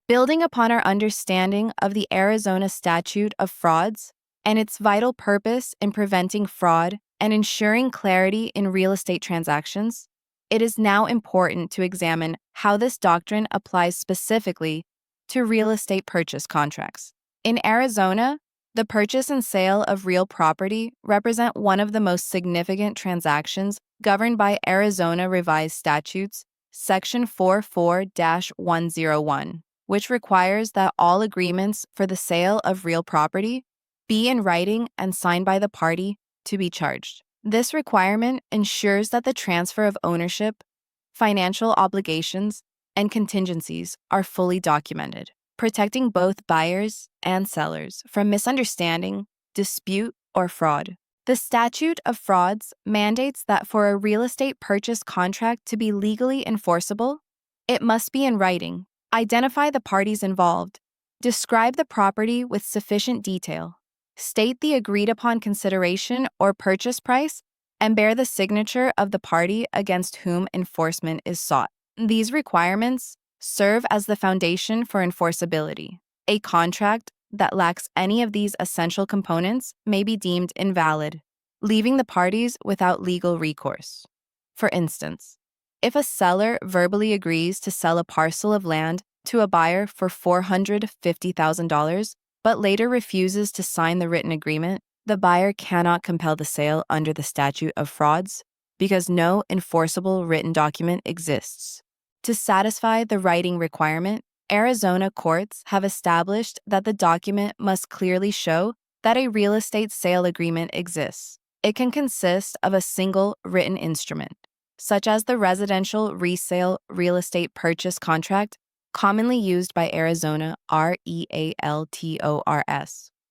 Building upon our understanding of the Arizona Statute of Frauds and its vital purpose in preventing fraud and ensuring clarity in real estate transactions, it is now important to examine how this doctrine applies specifically to real estate purchase contracts. In Arizona, the purchase and sale of real property represent one of the most significant transactions governed by Arizona Revised Statutes, Section 44-101, which requires that all agreements for the sale of real property be in writing and signed by the party to be charged. This requirement ensures that the transfer of ownership, financial obligations, and contingencies are fully documented, protecting both buyers and sellers from misunderstanding, dispute, or fraud. The Statute of Frauds mandates that for a real estate purchase contract to be legally enforceable, it must be in writing, identify the parties involved, describe the property with sufficient detail, state the agreed-upon consideration or purchase price, and bear the signature of the party against whom enforcement is sought. These requirements serve as the foundation for enforceability. A contract that lacks any of these essential components may be deemed invalid, leaving the parties without legal recourse. For instance, if a seller verbally agrees to sell a parcel of land to a buyer for $450,000, but later refuses to sign the written agreement, the buyer cannot compel the sale under the Statute of Frauds because no enforceable written document exists. To satisfy the writing requirement, Arizona courts have established that the document must clearly show that a real estate sale agreement exists. It can consist of a single written instrument, such as the Residential Resale Real Estate Purchase Contract, commonly used by Arizona REALTORS,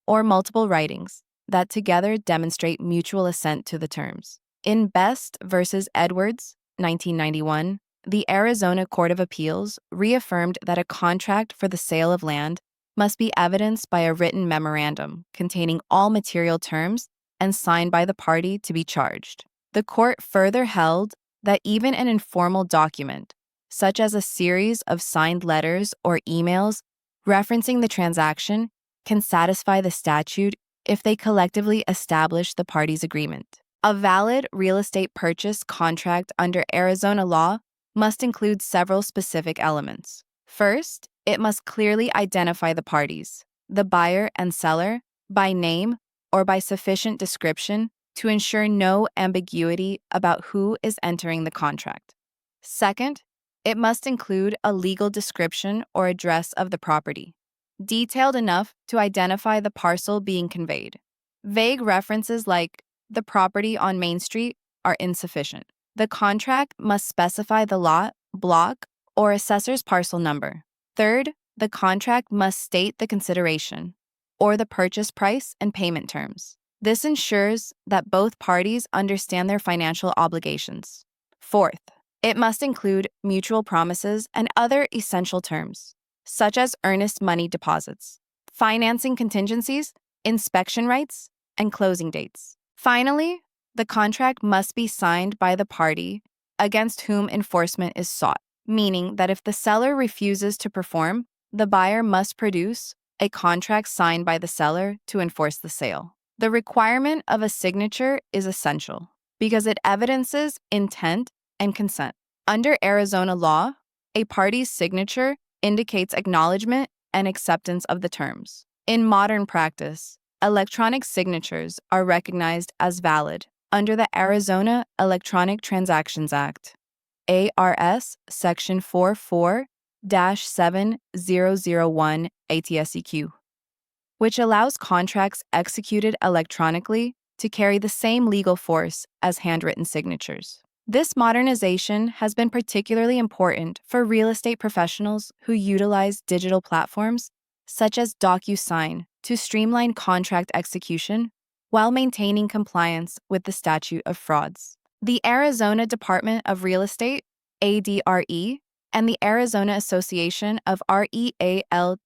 or multiple writings that together demonstrate mutual assent to the terms. In Best v. Edwards, 1991, the Arizona Court of Appeals reaffirmed that a contract for the sale of land must be evidenced by a written memorandum containing all material terms and signed by the party to be charged. The court further held that even an informal document, such as a series of signed letters or emails referencing the transaction, can satisfy the statute if they collectively establish the parties' agreement. A valid real estate purchase contract under Arizona law must include several specific elements. First, it must clearly identify the parties, the buyer and seller, by name or by sufficient description to ensure no ambiguity about who is entering the contract. Second, it must include a legal description or address of the property, detailed enough to identify the parcel being conveyed. Vague references like the property on Main Street are insufficient. The contract must specify the lot, block, or assessor's parcel number. Third, the contract must state the consideration, or the purchase price and payment terms. This ensures that both parties understand their financial obligations. Fourth, it must include mutual promises and other essential terms, such as earnest money deposits, financing contingencies, inspection rights, and closing dates. Finally, the contract must be signed by the party against whom enforcement is sought, meaning that if the seller refuses to perform, the buyer must produce a contract signed by the seller to enforce the sale. The requirement of a signature is essential because it evidences intent and consent. Under Arizona law, a party's signature indicates acknowledgement and acceptance of the terms. In modern practice, electronic signatures are recognized as valid under the Arizona Electronic Transactions Act, ARS Section 44-7001 ATSEQ, which allows contracts executed electronically to carry the same legal force as handwritten signatures. This modernization has been particularly important for real estate professionals who utilize digital platforms such as DocuSign to streamline contract execution while maintaining compliance with the Statute of Frauds. The Arizona Department of Real Estate, ADRE, and the Arizona Association of REALTORS,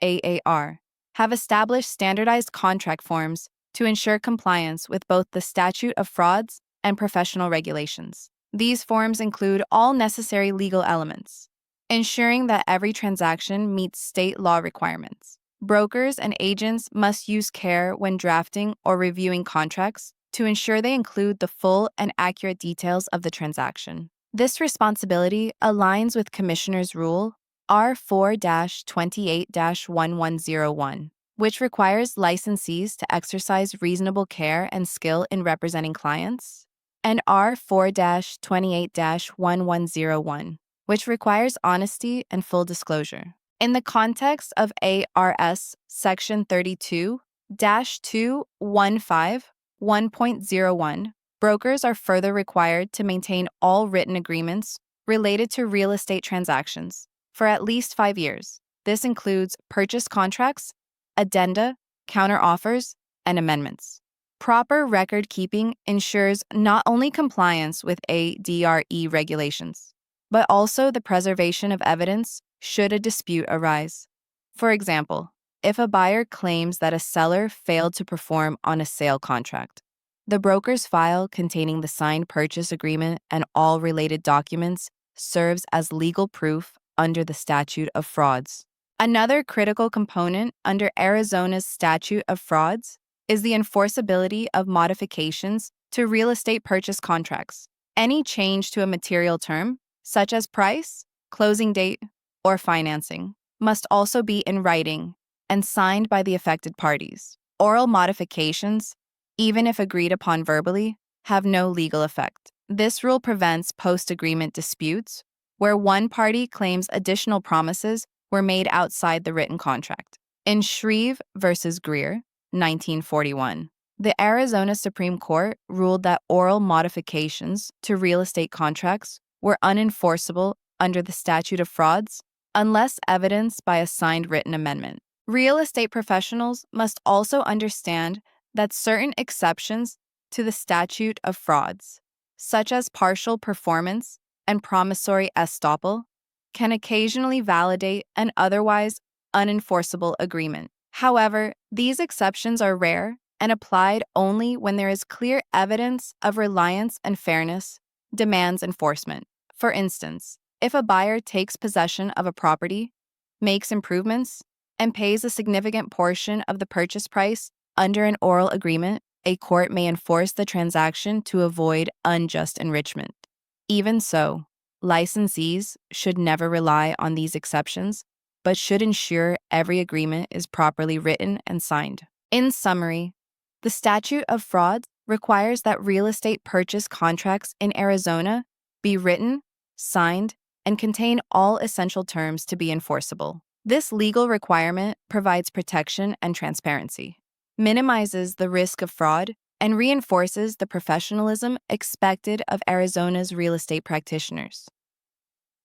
AAR, have established standardized contract forms to ensure compliance with both the Statute of Frauds and professional regulations. These forms include all necessary legal elements, ensuring that every transaction meets state law requirements. Brokers and agents must use care when drafting or reviewing contracts to ensure they include the full and accurate details of the transaction. This responsibility aligns with Commissioner's Rule R4-28-1101, which requires licensees to exercise reasonable care and skill in representing clients, and R4-28-1101, which requires honesty and full disclosure. In the context of ARS Section 32-215-1.01, brokers are further required to maintain all written agreements related to real estate transactions for at least 5 years. This includes purchase contracts, addenda, counteroffers, and amendments. Proper record keeping ensures not only compliance with ADRE regulations, but also the preservation of evidence should a dispute arise. For example, if a buyer claims that a seller failed to perform on a sale contract, the broker's file containing the signed purchase agreement and all related documents serves as legal proof under the Statute of Frauds. Another critical component under Arizona's Statute of Frauds is the enforceability of modifications to real estate purchase contracts. Any change to a material term, such as price, closing date, or financing, must also be in writing and signed by the affected parties. Oral modifications, even if agreed upon verbally, have no legal effect. This rule prevents post-agreement disputes where one party claims additional promises were made outside the written contract. In Shreve v. Greer, 1941, the Arizona Supreme Court ruled that oral modifications to real estate contracts were unenforceable under the Statute of Frauds unless evidenced by a signed written amendment. Real estate professionals must also understand that certain exceptions to the Statute of Frauds, such as partial performance and promissory estoppel, can occasionally validate an otherwise unenforceable agreement. However, these exceptions are rare and applied only when there is clear evidence of reliance and fairness demands enforcement. For instance, if a buyer takes possession of a property, makes improvements, and pays a significant portion of the purchase price under an oral agreement, a court may enforce the transaction to avoid unjust enrichment. Even so, licensees should never rely on these exceptions, but should ensure every agreement is properly written and signed. In summary, the Statute of Frauds requires that real estate purchase contracts in Arizona be written, signed, and contain all essential terms to be enforceable. This legal requirement provides protection and transparency, minimizes the risk of fraud, and reinforces the professionalism expected of Arizona's real estate practitioners.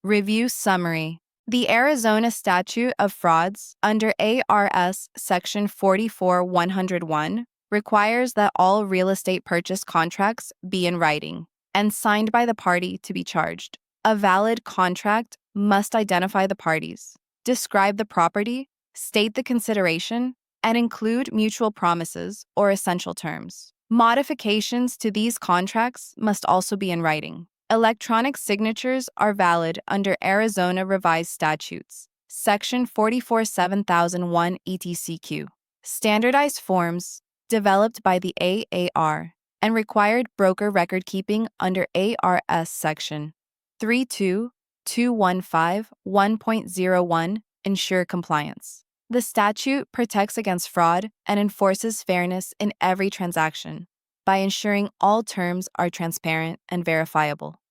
Review summary. The Arizona Statute of Frauds under ARS Section 44-101 requires that all real estate purchase contracts be in writing and signed by the party to be charged. A valid contract must identify the parties, describe the property, state the consideration, and include mutual promises or essential terms. Modifications to these contracts must also be in writing. Electronic signatures are valid under Arizona Revised Statutes, Section 44-7001 ETCQ. Standardized forms developed by the AAR and required broker record keeping under ARS Section 32215-1.01 ensure compliance. The statute protects against fraud and enforces fairness in every transaction by ensuring all terms are transparent and verifiable.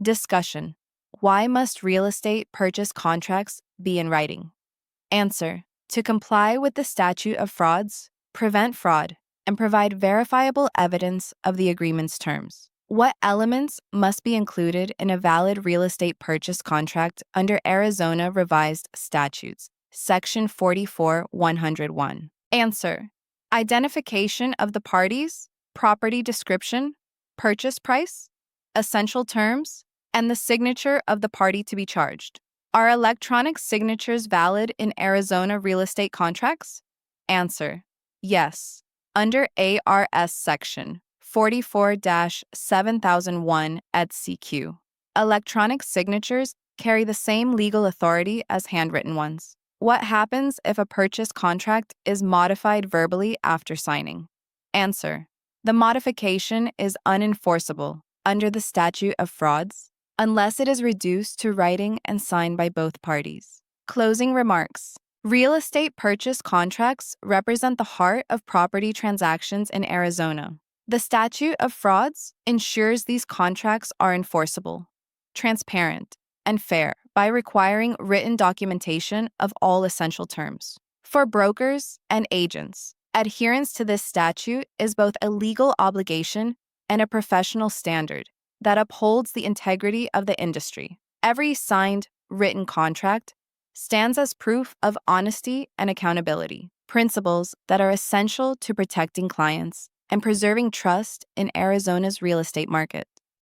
Discussion. Why must real estate purchase contracts be in writing? Answer. To comply with the Statute of Frauds, prevent fraud, and provide verifiable evidence of the agreement's terms. What elements must be included in a valid real estate purchase contract under Arizona Revised Statutes, Section 44-101? Answer. Identification of the parties, property description, purchase price, essential terms, and the signature of the party to be charged. Are electronic signatures valid in Arizona real estate contracts? Answer. Yes. Under ARS Section 44-7001 ETCQ, electronic signatures carry the same legal authority as handwritten ones. What happens if a purchase contract is modified verbally after signing? Answer: the modification is unenforceable under the statute of frauds unless it is reduced to writing and signed by both parties. Closing remarks. Real estate purchase contracts represent the heart of property transactions in Arizona. The statute of frauds ensures these contracts are enforceable, transparent, and fair by requiring written documentation of all essential terms. For brokers and agents, adherence to this statute is both a legal obligation and a professional standard that upholds the integrity of the industry. Every signed, written contract stands as proof of honesty and accountability, principles that are essential to protecting clients and preserving trust in Arizona's real estate market.